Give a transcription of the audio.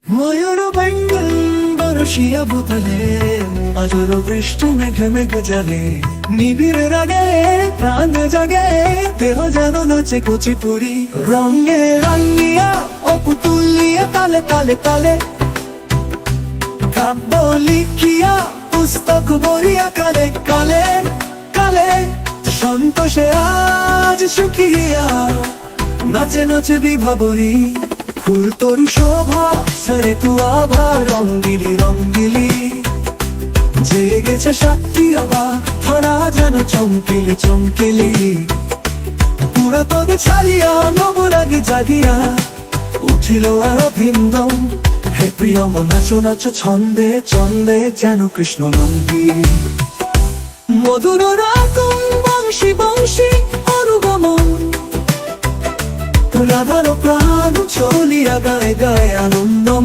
ময়ূর বেঙ্গল বরশিয়া ভূতলে, আজর বৃষ্টি মেঘে মেঘে জাগে, নিবিড়ের আগে প্রাণ জাগে, দেহ যেন নাচে কুচিপুরি। রঙে রাঙিয়া ও পুতুলিয়া তালে তালে তালে, কাব্য লিখিয়া পুস্তক বরিয়া কালে কালে কালে, সন্তোষে আজ সুখিয়া নাচে নাচে বিভাবরী। ফুল তরু শোভা সরে তু আভা, রঙ্গিলি রঙ্গিলি জেগেছে সাক্ষী আবা, ধরা যেন চমকিলি চমকিলি। পুরাতন ছাড়িয়া নবরাগে জাগিয়া উঠিল আর ভিন্দম, হে প্রিয় নাচো নাচো ছন্দে ছন্দে যেন কৃষ্ণ নন্দী। মধুর রাগম বংশী বংশী অনুগমন, রাধার প্রাণ চলিয়া গায়ে গায়ে আনন্দ।